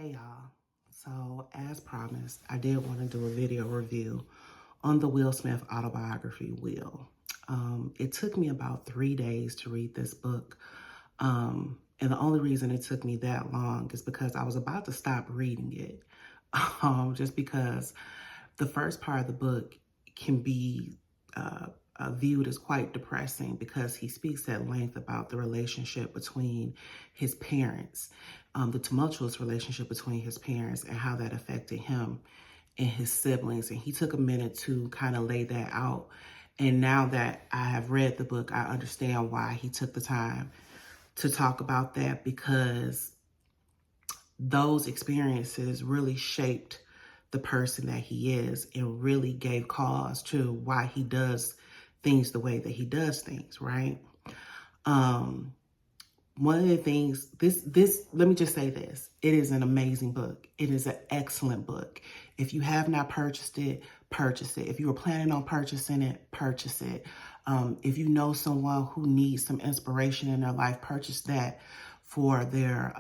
Hey y'all, so as promised, I did want to do a video review on the Will Smith autobiography, Will. It took me about 3 days to read this book, and the only reason it took me that long is because I was about to stop reading it, just because the first part of the book can be viewed as quite depressing because he speaks at length about the relationship between his parents, the tumultuous relationship between his parents and how that affected him and his siblings. And he took a minute to kind of lay that out. And now that I have read the book, I understand why he took the time to talk about that, because those experiences really shaped the person that he is and really gave cause to why he does things the way that he does things, right? One of the things, let me just say this. It is an amazing book. It is an excellent book. If you have not purchased it, purchase it. If you were planning on purchasing it, purchase it. If you know someone who needs some inspiration in their life, purchase that for their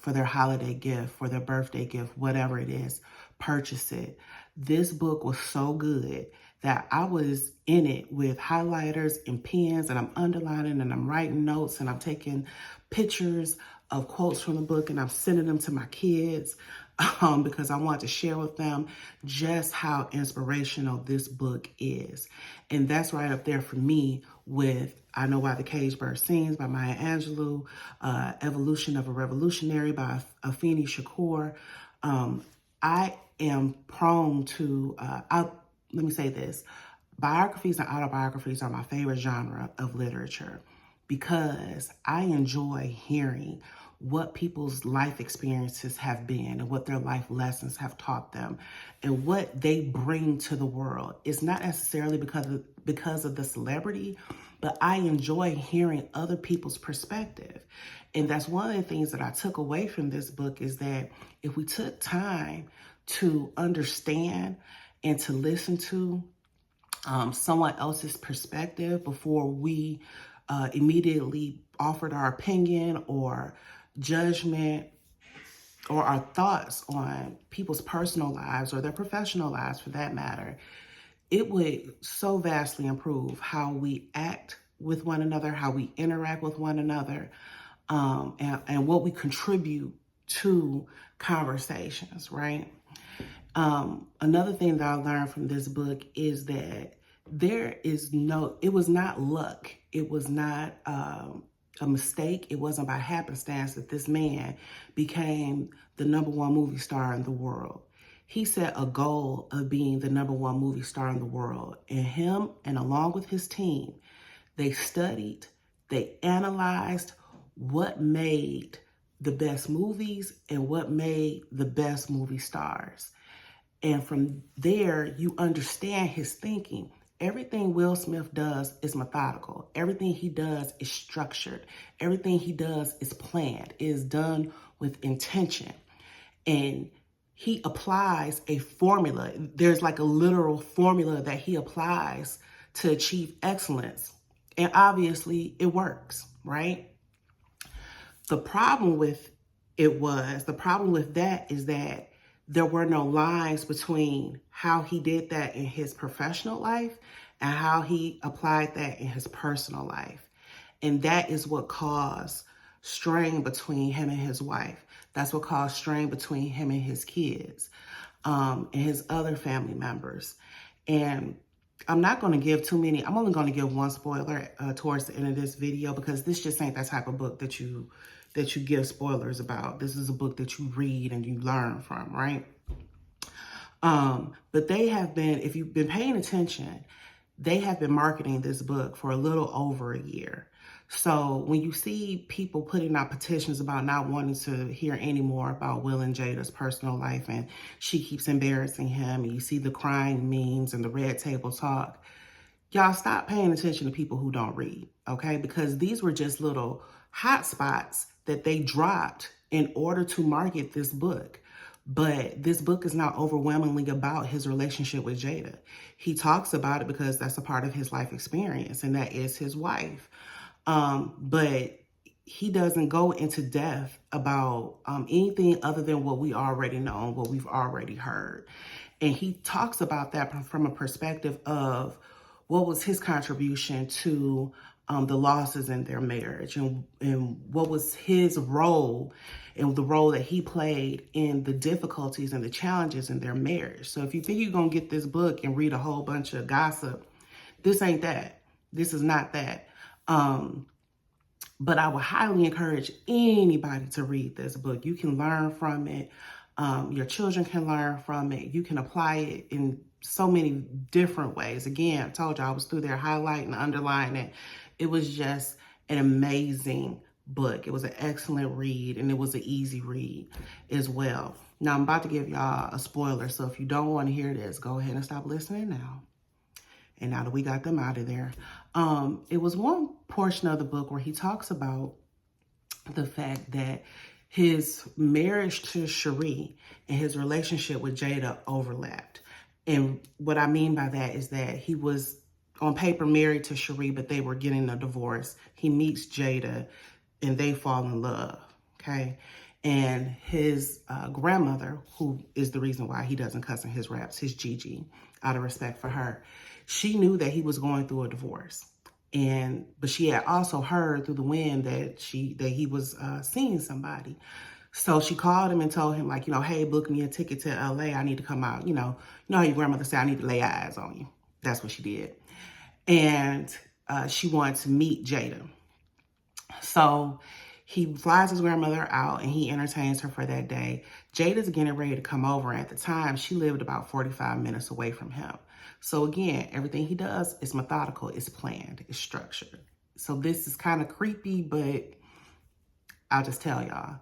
holiday gift, for their birthday gift, whatever it is, purchase it. This book was so good that I was in it with highlighters and pens, and I'm underlining and I'm writing notes and I'm taking pictures of quotes from the book and I'm sending them to my kids because I want to share with them just how inspirational this book is. And that's right up there for me with I Know Why the Cage Bird Sings by Maya Angelou, Evolution of a Revolutionary by Afeni Shakur. I am prone to, let me say this, biographies and autobiographies are my favorite genre of literature because I enjoy hearing what people's life experiences have been and what their life lessons have taught them and what they bring to the world. It's not necessarily because of the celebrity, but I enjoy hearing other people's perspective. And that's one of the things that I took away from this book, is that if we took time to understand and to listen to someone else's perspective before we immediately offered our opinion or judgment or our thoughts on people's personal lives or their professional lives for that matter, it would so vastly improve how we act with one another, how we interact with one another, and what we contribute to conversations, right? Another thing that I learned from this book is that it was not luck. It was not a mistake. It wasn't by happenstance that this man became the #1 movie star in the world. He set a goal of being the #1 movie star in the world. And him, and along with his team, they studied, they analyzed what made the best movies and what made the best movie stars. And from there, you understand his thinking. Everything Will Smith does is methodical. Everything he does is structured. Everything he does is planned. It is done with intention. And he applies a formula. There's like a literal formula that he applies to achieve excellence. And obviously it works, right? The problem with that is that there were no lines between how he did that in his professional life and how he applied that in his personal life. And that is what caused strain between him and his wife. That's what caused strain between him and his kids, and his other family members. And I'm not going to give too many. I'm only going to give one spoiler towards the end of this video, because this just ain't that type of book that you give spoilers about. This is a book that you read and you learn from, right? But they have been, if you've been paying attention, they have been marketing this book for a little over a year. So when you see people putting out petitions about not wanting to hear any more about Will and Jada's personal life, and she keeps embarrassing him, and you see the crying memes and the red table talk, y'all stop paying attention to people who don't read, okay? Because these were just little hot spots that they dropped in order to market this book. But this book is not overwhelmingly about his relationship with Jada. He talks about it because that's a part of his life experience, and that is his wife. But he doesn't go into depth about anything other than what we already know, what we've already heard. And he talks about that from a perspective of what was his contribution to the losses in their marriage, and what was his role and the role that he played in the difficulties and the challenges in their marriage. So if you think you're going to get this book and read a whole bunch of gossip, this ain't that. This is not that. But I would highly encourage anybody to read this book. You can learn from it. Your children can learn from it. You can apply it in so many different ways. Again, I told you I was through there highlighting, underlining it. It was just an amazing book. It was an excellent read, and it was an easy read as well. Now, I'm about to give y'all a spoiler, so if you don't want to hear this, go ahead and stop listening now. And now that we got them out of there, it was one portion of the book where he talks about the fact that his marriage to Cherie and his relationship with Jada overlapped. And what I mean by that is that he was on paper married to Cherie, but they were getting a divorce. He meets Jada and they fall in love, okay? And his grandmother, who is the reason why he doesn't cuss in his raps, his Gigi, out of respect for her, she knew that he was going through a divorce. But she had also heard through the wind that he was seeing somebody. So she called him and told him, like, hey, book me a ticket to LA. I need to come out. You know how your grandmother said, I need to lay eyes on you. That's what she did. And she wanted to meet Jada. So he flies his grandmother out and he entertains her for that day. Jada's getting ready to come over. At the time, she lived about 45 minutes away from him. So again, everything he does is methodical, it's planned, it's structured. So this is kind of creepy, but I'll just tell y'all.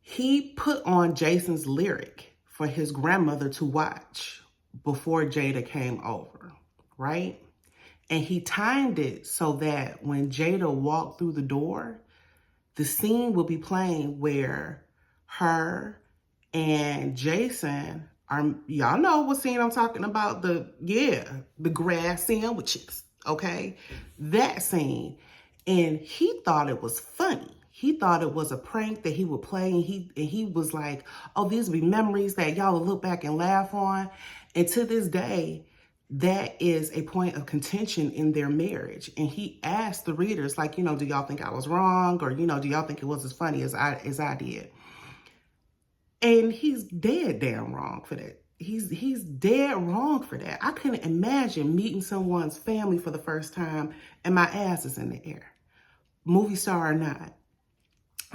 He put on Jason's lyric for his grandmother to watch before Jada came over, right? And he timed it so that when Jada walked through the door, the scene will be playing where her and Jason are, y'all know what scene I'm talking about, the grass sandwiches, okay? That scene. And he thought it was funny. He thought it was a prank that he would play, and he was like, oh, these will be memories that y'all will look back and laugh on. And to this day, that is a point of contention in their marriage. And he asked the readers, like, do y'all think I was wrong? Or, do y'all think it was as funny as I did? And he's dead damn wrong for that. He's dead wrong for that. I couldn't imagine meeting someone's family for the first time and my ass is in the air, movie star or not.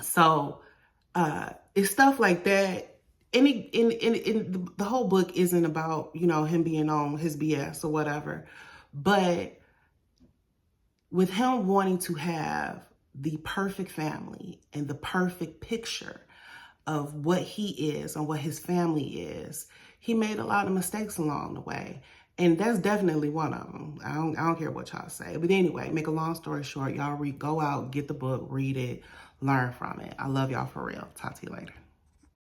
So it's stuff like that. And the whole book isn't about, him being on his BS or whatever. But with him wanting to have the perfect family and the perfect picture of what he is and what his family is, he made a lot of mistakes along the way. And that's definitely one of them. I don't care what y'all say. But anyway, make a long story short, y'all go out, get the book, read it, learn from it. I love y'all for real. Talk to you later.